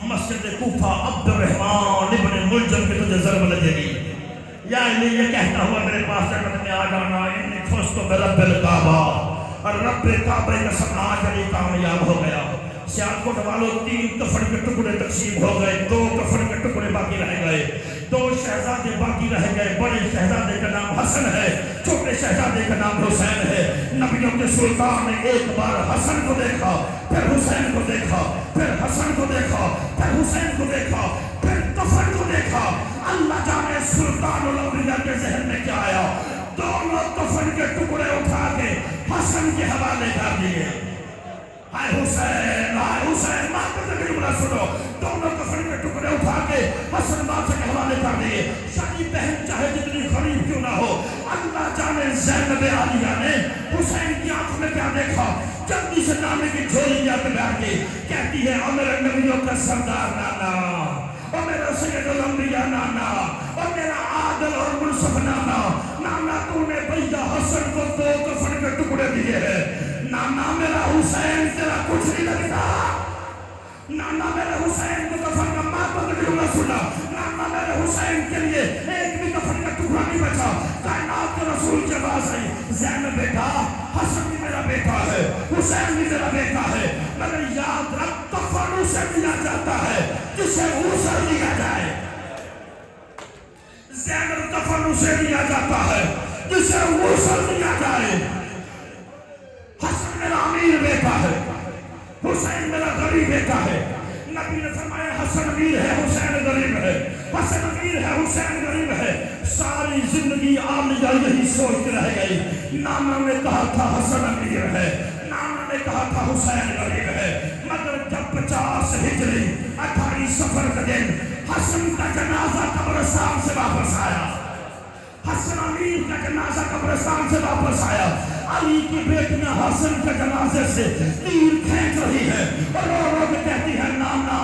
مسجد کوفہ عبد الرحمن ابن ملجم کی تجھے ضرب لگے گی، یعنی یہ کہتا ہوا میرے پاس جنت میں آ جانا، انی فزت برب الکعبہ، اور رب کعبہ کا سب آج علی کامیاب ہو گیا۔ سیالکوٹ والوں 3 کفن کے ٹکڑے تقسیم ہو گئے، 2 کفن کے ٹکڑے باقی رہ گئے، 2 شہزادے باقی رہ گئے۔ بڑے شہزادے کا نام حسن ہے، چھوٹے شہزادے کا نام حسین ہے۔ نبیوں کے سلطان نے ایک بار حسن کو دیکھا، پھر حسین کو دیکھا، پھر حسن کو دیکھا، پھر حسین کو دیکھا، پھر کفن کو دیکھا۔ اللہ جانے سلطان الانبیاء کے ذہن میں کیا آیا، دونوں کفن کے ٹکڑے اٹھا کے حسن کے حوالے کر دیے۔ ہائے حسین، ہائے حسین، ماں کا ذکر بلا سنو، دونوں کفن کے ٹکڑے اٹھا کے حسن بادشاہ کے حوالے کر دیے۔ شادی بہن چاہے جتنی غریب کیوں نہ ہو، اللہ جانے زینب عالیہ نے حسین کی آنکھ میں کیا دیکھا، جلدی سے نانے کی جھولی لے کے بیٹھ گئی، کہتی ہے او میرے نبیوں کا سردار نانا، او میرا سید الانبیاء نانا، او میرا عادل اور منصف نانا، نانا تو نے بھیا حسن کو 2 کفن کے ٹکڑے دیے ہیں، نانا میرا حسین تیرا کچھ نہیں لگتا، نانا میرے حسین کو کفن کا ماتم نہیں نہ سنا، نانا میرے حسین کے لیے ایک بھی کفن کا ٹکڑا نہیں بچا۔ کائنات کے رسول کے پاس آئی، زینب بیٹا، حسن بھی میرا بیٹا ہے، حسین بھی میرا بیٹا ہے، مگر یاد رکھ کفن اسے دیا جاتا ہے جسے غسل دیا جائے۔ زینب کفن اسے دیا جاتا ہے جسے غسل دیا جائے۔ حسن میرا امیر بیٹا ہے، حسین میرا غریب بیٹا ہے۔ نبی نے فرمایا حسن امیر ہے، حسین غریب ہے، حسن امیر ہے، حسین غریب ہے۔ ساری زندگی عالیہ یہی سوچتے رہ گئی، نانا نے کہا تھا حسن امیر ہے، نانا نے کہا تھا حسین غریب ہے، مگر جب 50 ہجری 28 سفر کا دن حسن کا جنازہ قبرستان سے واپس آیا، حسن امیر کا جنازہ قبرستان سے واپس آیا، علی کی بیٹیاں حسن کے جنازے سے تیر کھینچ رہی ہے اور رو رو کے کہتی ہے نانا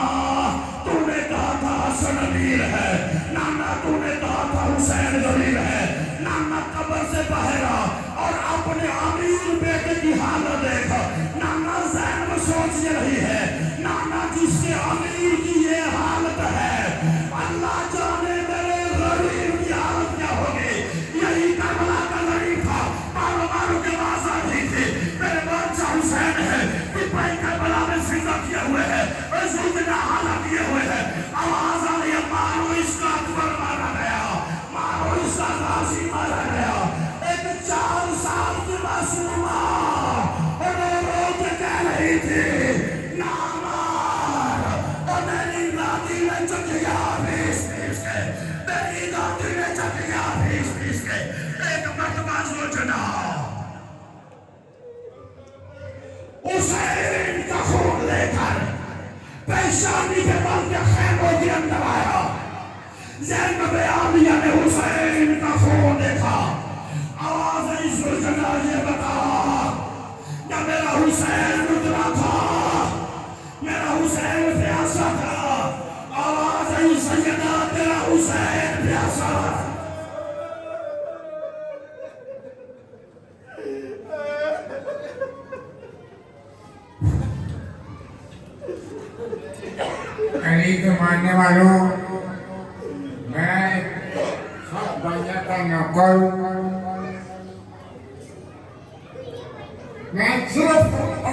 تو نے کہا تھا حسن امیر ہے، نانا تو نے کہا تھا حسین غریب ہے۔ نانا قبر سے باہر آ اور اپنے امیر بیٹے کی حالت دیکھ، نانا زینب سوچ رہی ہے، نانا جس کے امیر کی یہ حالت ہے، اللہ جانے میرے غریب کی حالت کیا ہوگی۔ یہی کربلا کا غریب تھا، مارو مارو کے آواز آ رہی تھی، میرے بادشاہ حسین ہے، پپائی کربلا میں سجدہ کیے ہوئے ہے، زلزلہ حالہ کیے ہوئے ہے، آواز آ رہی ہے مارو اس کا اکبر مارا گیا، مارو اس کا غازی مارا گیا۔ ایک 4 سال کی معصومہ رو رو کے کہہ رہی تھی نا مار، اور میری دادی نے چٹیا پیس پیس کے، میری دادی نے چٹیا پیس پیس کے، ایک مرتبہ سوچنا حسین کا خون لے کر پیشانی کے بل کے خیموں کے اندر آیا۔ زینب عالیہ نے حسین کا خون دیکھا، آواز آئی سوچنا یہ بتا کیا میرا حسین گزرا تھا، میرا حسین پیاسا تھا، آواز آئی سیدہ تیرا حسین پیاسا۔ علی کے ماننے والوں، میں سب دنیا کا نوکر، میں صرف